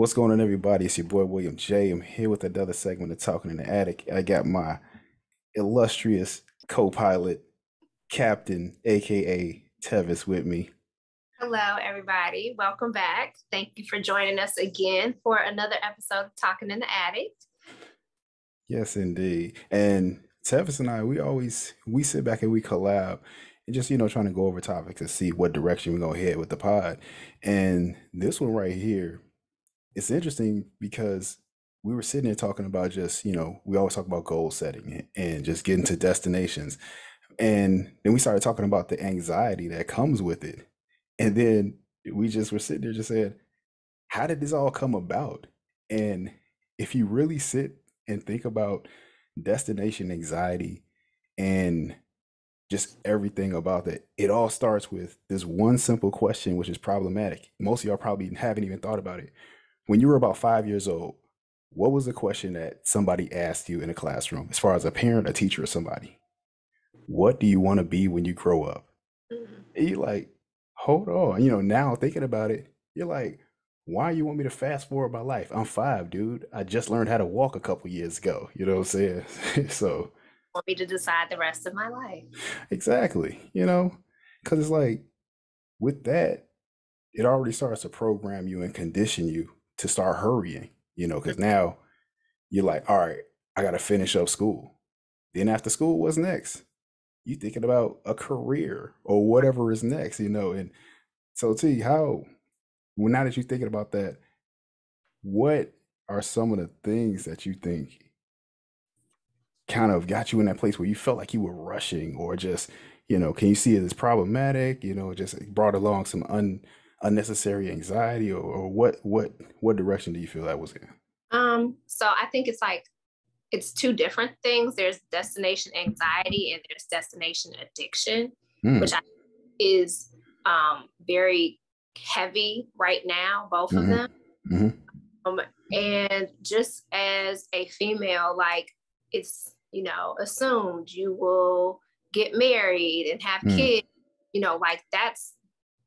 What's going on, everybody? It's your boy William J. I'm here with another segment of Talking in the Attic. I got my illustrious co-pilot, Captain, aka Tevis, with me. Hello, everybody. Welcome back. Thank you for joining us again for another episode of Talking in the Attic. Yes, indeed. And Tevis and I, we sit back and we collab and just trying to go over topics and see what direction we're gonna head with the pod. And this one right here, it's interesting because we were sitting there talking about just we always talk about goal setting and just getting to destinations. And then we started talking about the anxiety that comes with it. And then we just were sitting there just saying, how did this all come about? And if you really sit and think about destination anxiety and just everything about that, it all starts with this one simple question, which is problematic. Most of y'all probably haven't even thought about it. When you were about 5 years old, what was the question that somebody asked you in a classroom, as far as a parent, a teacher, or somebody? What do you want to be when you grow up? Mhm. And you're like, hold on. Now thinking about it, you're like, why you want me to fast forward my life? I'm five, dude. I just learned how to walk a couple years ago. You know what I'm saying? So, Want me to decide the rest of my life. exactly, because it's like with that, it already starts to program you and condition you to start hurrying, because now you're like, all right, I got to finish up school. Then after school, what's next? You thinking about a career or whatever is next, and so T, well, now that you're thinking about that, what are some of the things that you think kind of got you in that place where you felt like you were rushing or just, can you see it as problematic, just brought along some unnecessary anxiety or what direction do you feel that was in? So I think it's two different things. There's destination anxiety and there's destination addiction, which Mm, I is very heavy right now, both of hmm them. hmm Um, and just as a female, like it's, assumed you will get married and have mm, kids, like that's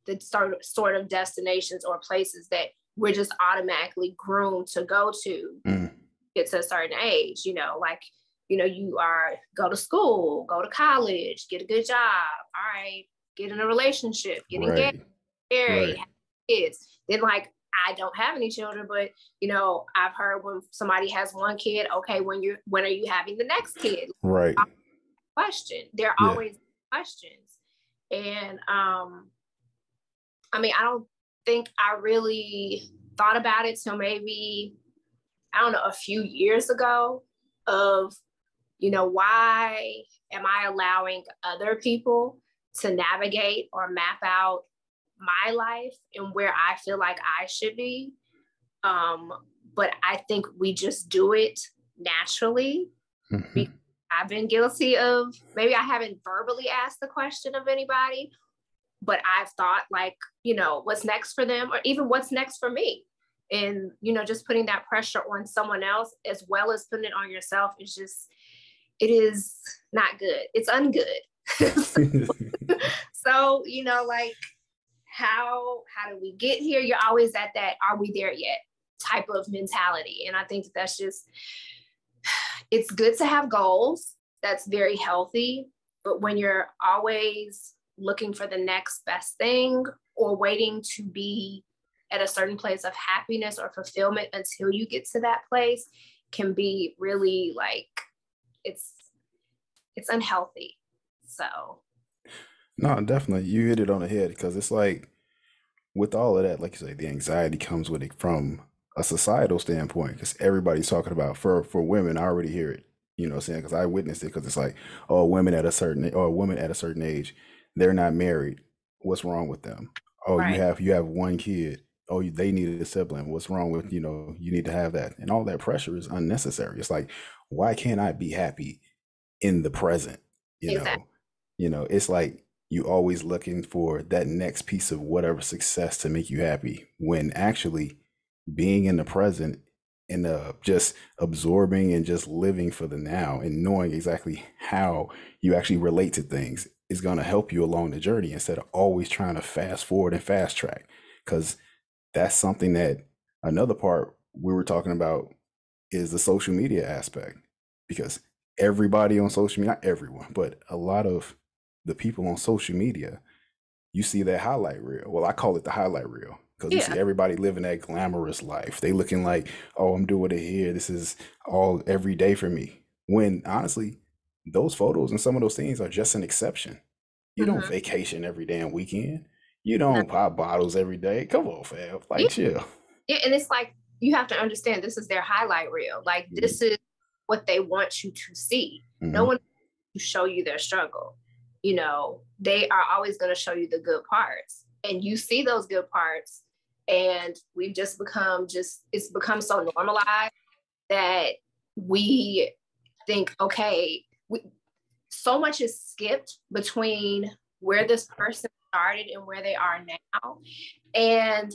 the sort of destinations or places that we're just automatically groomed to go to mm, get to a certain age, like, you are go to school, go to college, get a good job, all right, get in a relationship, get engaged, right, married, right, have kids. Then like I don't have any children, but I've heard when somebody has one kid, okay, when are you having the next kid? right, Question. There are yeah, always questions. And I mean, I don't think I really thought about it till maybe, I don't know, a few years ago of, why am I allowing other people to navigate or map out my life and where I feel like I should be? Um, but I think we just do it naturally because hmm I've been guilty of, maybe I haven't verbally asked the question of anybody, but I've thought like, what's next for them or even what's next for me. And, just putting that pressure on someone else as well as putting it on yourself is just, it is not good. It's ungood. So, like how do we get here? You're always at that, are we there yet? Type of mentality. And I think that's just, it's good to have goals. That's very healthy. But when you're always looking for the next best thing or waiting to be at a certain place of happiness or fulfillment until you get to that place can be really like it's it's unhealthy. So No, definitely. You hit it on the head because it's like with all of that, like you say, the anxiety comes with it from a societal standpoint because everybody's talking about for women. I already hear it, what I'm saying? Because I witnessed it because it's like, oh, women at a certain age, they're not married. What's wrong with them? Oh, you right, have one kid. Oh, they needed a sibling. What's wrong with, you need to have that. And all that pressure is unnecessary. It's like, why can't I be happy in the present? You exactly. know, it's like you always looking for that next piece of whatever success to make you happy when actually being in the present and just absorbing and just living for the now and knowing exactly how you actually relate to things is going to help you along the journey instead of always trying to fast forward and fast track because that's something that Another part we were talking about is the social media aspect, because everybody on social media, not everyone, but a lot of the people on social media, you see that highlight reel. Well, I call it the highlight reel because you Yeah. see everybody living that glamorous life. They looking like, oh, I'm doing it here. This is all every day for me. When honestly, those photos and some of those things are just an exception. You don't Mm-hmm. vacation every damn weekend. You No, don't pop bottles every day. Come on, fam. yeah, Like, chill. yeah, and it's like you have to understand this is their highlight reel. Like this is what they want you to see. No Mm-hmm. one to show you their struggle. You know, they are always going to show you the good parts, and you see those good parts. And we've just it's become so normalized that we think, okay, so much is skipped between where this person started and where they are now. And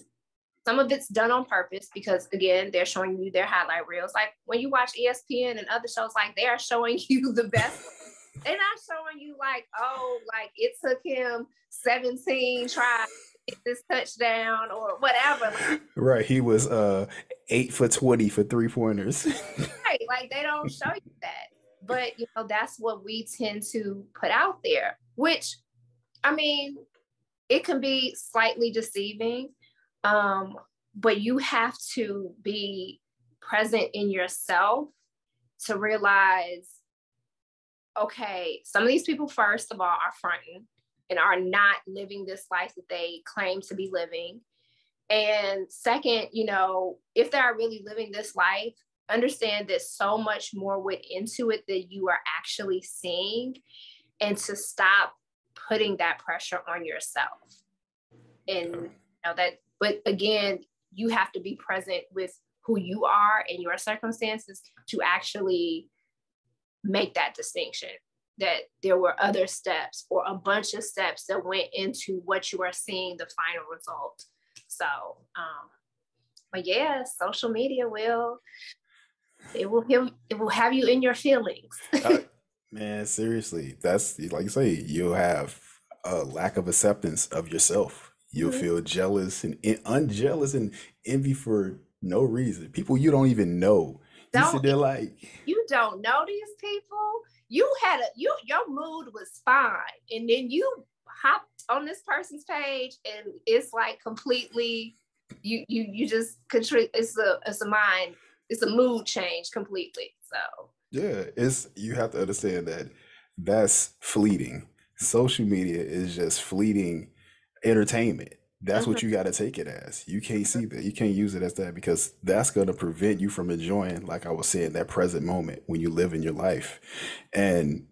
some of it's done on purpose because, again, they're showing you their highlight reels. Like when you watch ESPN and other shows, like they are showing you the best. They're not showing you like, oh, like it took him 17 tries to get this touchdown or whatever. Right. He was 8 for 20 for 3 pointers. Right, like they don't show you that. But you know, that's what we tend to put out there, which I mean, it can be slightly deceiving. Um, but you have to be present in yourself to realize, okay, some of these people, first of all, are fronting and are not living this life that they claim to be living. And second, you know, if they are really living this life, understand that so much more went into it that you are actually seeing, and to stop putting that pressure on yourself. And you know that, but again, you have to be present with who you are and your circumstances to actually make that distinction, that there were other steps or a bunch of steps that went into what you are seeing the final result. So but yeah, social media will, it will have you in your feelings. Uh, man, seriously, that's like you say, you'll have a lack of acceptance of yourself. You'll Mhm. feel jealous and unjealous and envy for no reason. People you don't even know. You sit Don't, there like, you don't know these people. You had a, your mood was fine, and then you hopped on this person's page and it's like completely, you just control, it's a mind, it's a mood change completely. So yeah, it's you have to understand that that's fleeting. Social media is just fleeting entertainment. That's mhm, what you got to take it as. You can't see that. You can't use it as that because that's going to prevent you from enjoying, like I was saying, that present moment when you live in your life. And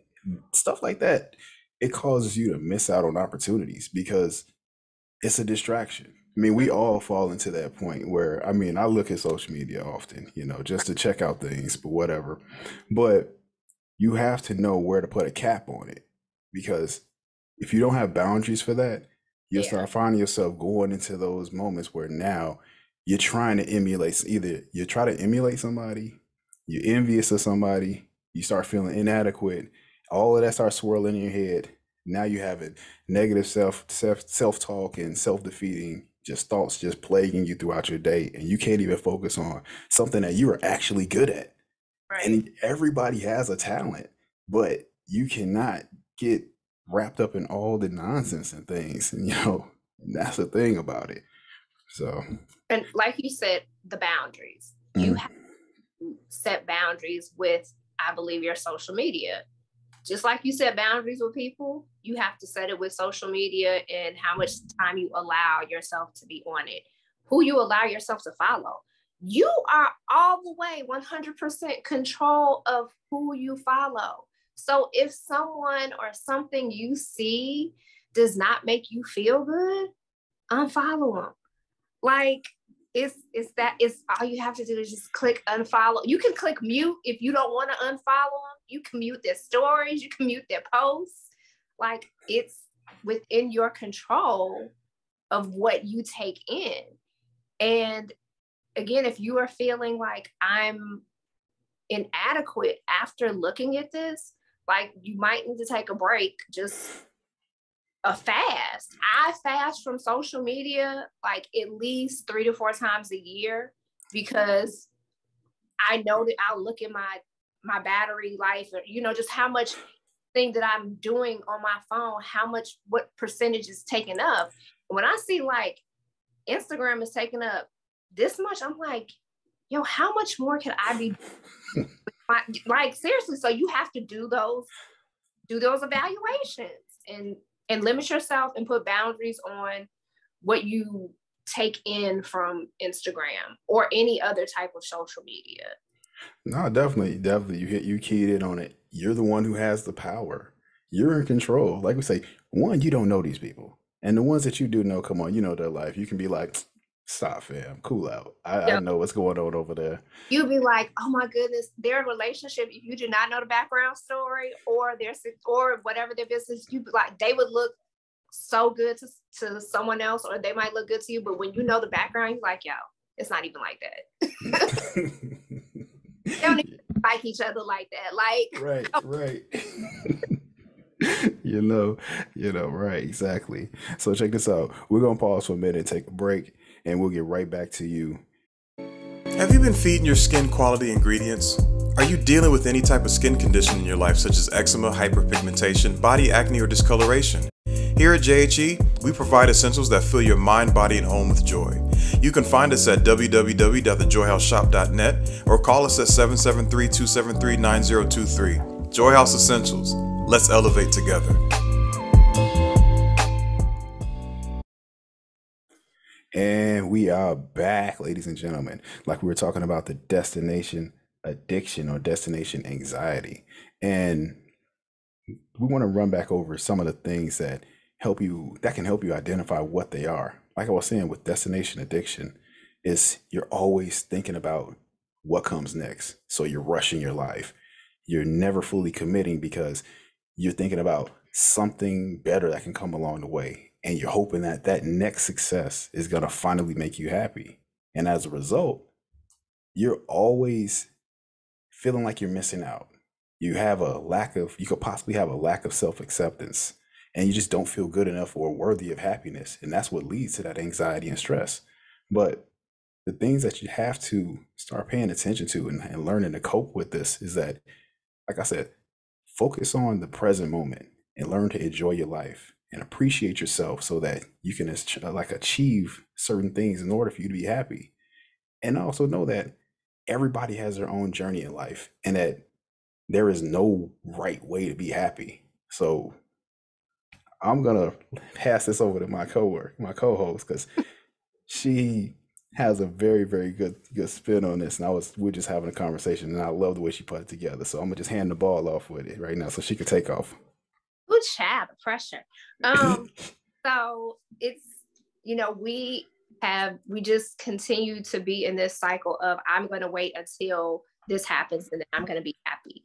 stuff like that, it causes you to miss out on opportunities because it's a distraction. I mean, we all fall into that point where, I mean, I look at social media often, just to check out things, but whatever. But you have to know where to put a cap on it because if you don't have boundaries for that, you'll yeah, start finding yourself going into those moments where now you're trying to emulate either you try to emulate somebody, you're envious of somebody, you start feeling inadequate, all of that starts swirling in your head. Now you have it negative self talk and self defeating just thoughts just plaguing you throughout your day, and you can't even focus on something that you are actually good at. right. And everybody has a talent, but you cannot get wrapped up in all the nonsense and things. And, that's the thing about it. So, And like you said, the boundaries. You mm, have to set boundaries with, I believe, your social media. Just like you set boundaries with people, you have to set it with social media and how much time you allow yourself to be on it, who you allow yourself to follow. You are all the way 100% control of who you follow. So if someone or something you see does not make you feel good, unfollow them. Like it's that, it's all you have to do is just click unfollow. You can click mute if you don't want to unfollow them. You can mute their stories, you can mute their posts. Like it's within your control of what you take in. And again, if you are feeling like I'm inadequate after looking at this, like you might need to take a break, just a fast. I fast from social media like at least 3 to 4 times a year. because I know that I'll look at my battery life, or, you know, just how much thing that I'm doing on my phone, what percentage is taken up. When I see like Instagram is taking up this much, I'm like, yo, how much more can I be like, seriously? So you have to do those evaluations and limit yourself and put boundaries on what you take in from Instagram or any other type of social media. No, definitely, definitely. You keyed in on it. You're the one who has the power. You're in control. Like we say, one, you don't know these people. And the ones that you do know, come on, you know their life. You can be like, stop, fam, cool out. I You know, know what's going on over there. you'd be like, oh my goodness, their relationship, if you do not know the background story or whatever their business, you'd be like, they would look so good to someone else, or they might look good to you. But when you know the background, you're like, yo, it's not even like that. They don't even like each other like that. Like, Right, right. you know, right, exactly. So check this out. We're gonna pause for a minute, take a break, and we'll get right back to you. Have you been feeding your skin quality ingredients? Are you dealing with any type of skin condition in your life, such as eczema, hyperpigmentation, body acne, or discoloration? Here at JHE, we provide essentials that fill your mind, body, and home with joy. You can find us at www.thejoyhouseshop.net or call us at 773-273-9023. Joy House Essentials. Let's elevate together. And we are back, ladies and gentlemen. Like we were talking about the destination addiction or destination anxiety. And we want to run back over some of the things that can help you identify what they are. Like I was saying with destination addiction, is you're always thinking about what comes next. So you're rushing your life. You're never fully committing because you're thinking about something better that can come along the way. And you're hoping that that next success is going to finally make you happy. And as a result, you're always feeling like you're missing out. You could possibly have a lack of self acceptance, and you just don't feel good enough or worthy of happiness. And that's what leads to that anxiety and stress. But the things that you have to start paying attention to and learning to cope with this is that, like I said, focus on the present moment and learn to enjoy your life and appreciate yourself so that you can like achieve certain things in order for you to be happy. And also know that everybody has their own journey in life and that there is no right way to be happy. So I'm gonna pass this over to my co-host, because she has a very, very good spin on this. And we're just having a conversation, and I love the way she put it together. So I'm gonna just hand the ball off with it right now, so she can take off. good chat, the pressure. So it's, you know, we just continue to be in this cycle of I'm going to wait until this happens and then I'm going to be happy.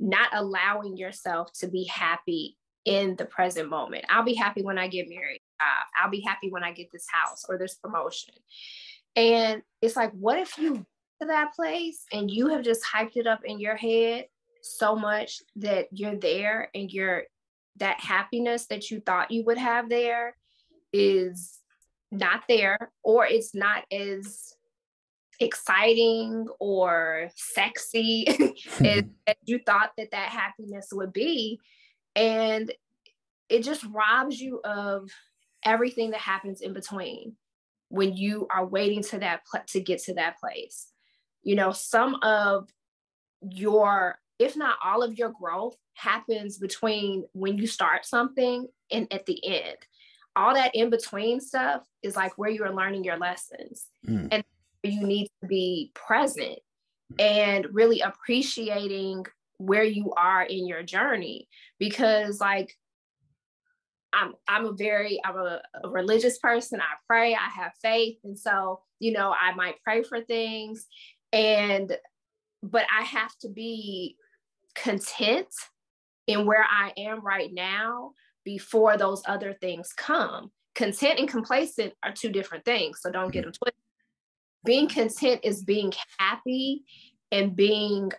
Not allowing yourself to be happy in the present moment. I'll be happy when I get married. I'll be happy when I get this house or this promotion. And it's like, what if you get to that place and you have just hyped it up in your head so much that you're there and that happiness that you thought you would have there is not there, or it's not as exciting or sexy as you thought that happiness would be. And it just robs you of everything that happens in between when you are waiting to get to that place. You know, some of your, if not all of your growth happens between when you start something and at the end. All that in between stuff is like where you're learning your lessons. Mm. And you need to be present and really appreciating where you are in your journey. Because like I'm a religious person. I pray, I have faith. And so, you know, I might pray for things, but I have to be content in where I am right now before those other things come. Content and complacent are two different things, so don't get them twisted. Being content is being happy and being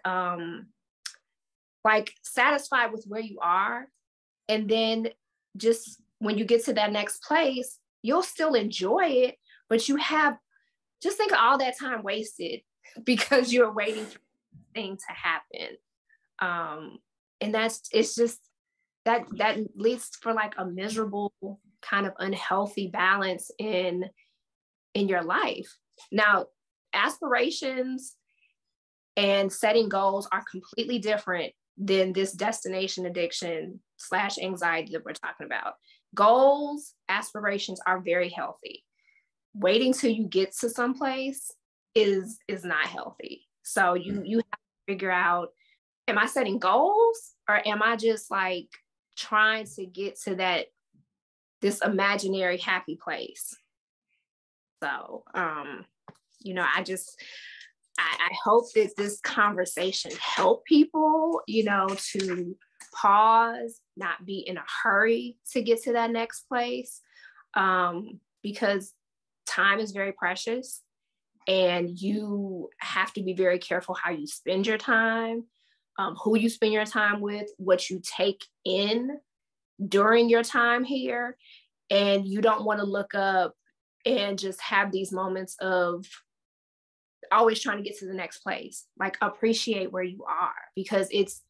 like satisfied with where you are. And then just when you get to that next place, you'll still enjoy it, but you have just think of all that time wasted because you're waiting for thing to happen. And it's just that leads for like a miserable kind of unhealthy balance in your life. Now, aspirations and setting goals are completely different than this destination addiction / anxiety that we're talking about. Goals, aspirations are very healthy. Waiting till you get to someplace is not healthy. So you have to figure out, am I setting goals or am I just like trying to get to this imaginary happy place? So, I hope that this conversation help people, to pause, not be in a hurry to get to that next place, because time is very precious and you have to be very careful how you spend your time, who you spend your time with, what you take in during your time here. And you don't want to look up and just have these moments of always trying to get to the next place. Like, appreciate where you are, because it's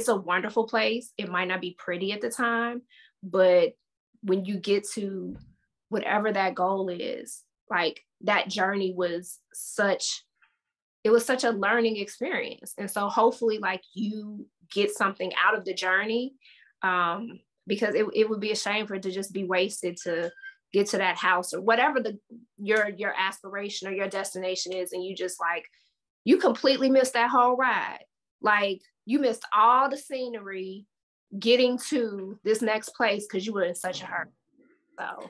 a wonderful place. It might not be pretty at the time, but when you get to whatever that goal is, like, that journey was such a learning experience. And so hopefully, like, you get something out of the journey, because it would be a shame for it to just be wasted to get to that house or whatever your aspiration or your destination is, and you just like, you completely missed that whole ride. Like, you missed all the scenery getting to this next place because you were in such a hurry. So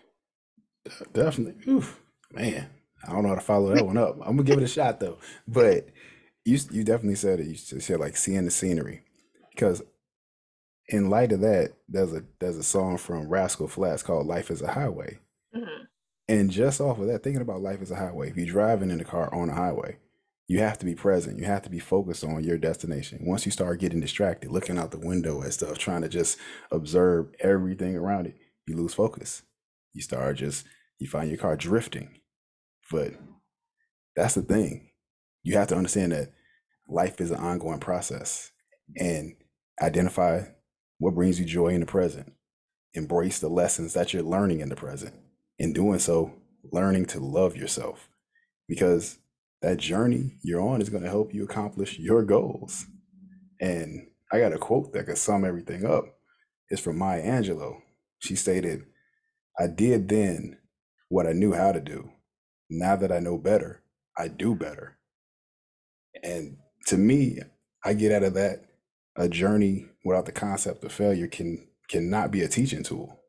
Definitely. Oof, man, I don't know how to follow that one up. I'm gonna give it a shot though. But you definitely said it. You said like seeing the scenery, because in light of that, there's a song from Rascal Flatts called "Life Is a Highway." mm-hmm. And just off of that, thinking about life as a highway, if you're driving in the car on a highway, you have to be present. You have to be focused on your destination. Once you start getting distracted, looking out the window and stuff, trying to just observe everything around it, you lose focus. You find your car drifting. But that's the thing. You have to understand that life is an ongoing process, and identify what brings you joy in the present. Embrace the lessons that you're learning in the present. In doing so, learning to love yourself, because that journey you're on is going to help you accomplish your goals. And I got a quote that could sum everything up. It's from Maya Angelou. She stated, "I did then what I knew how to do. Now that I know better, I do better." And to me, I get out of that, a journey without the concept of failure cannot be a teaching tool.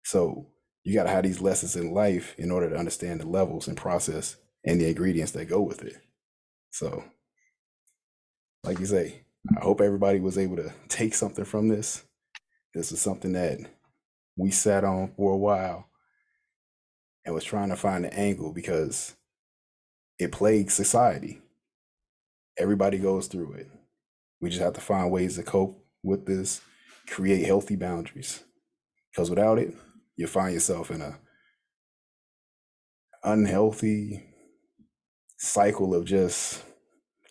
So you got to have these lessons in life in order to understand the levels and process and the ingredients that go with it. So, like you say, I hope everybody was able to take something from this. This is something that we sat on for a while and was trying to find an angle, because it plagues society. Everybody goes through it. We just have to find ways to cope with this, create healthy boundaries. Because without it, you'll find yourself in a unhealthy cycle of just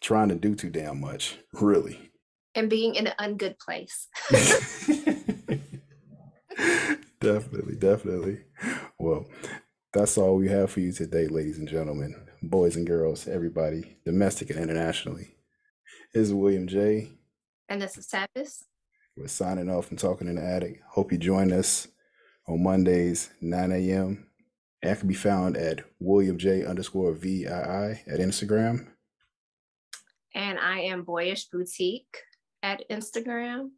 trying to do too damn much, really. And being in an ungood place. Definitely, definitely. Well, that's all we have for you today, ladies and gentlemen, boys and girls, everybody, domestic and internationally. This is William J. And this is Tevis. We're signing off from Talking in the Attic. Hope you join us on Mondays, 9 a.m. That can be found at WilliamJ_VII at Instagram. And I am Boyish Boutique at Instagram,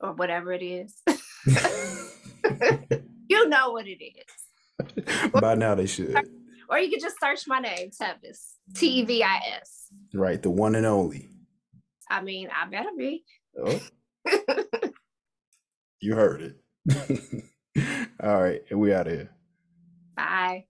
or whatever it is. You know what it is. By now they should. Or you could just search my name, Tevis. Tevis. Right, the one and only. I mean, I better be. Oh. You heard it. All right, and we out of here. Bye.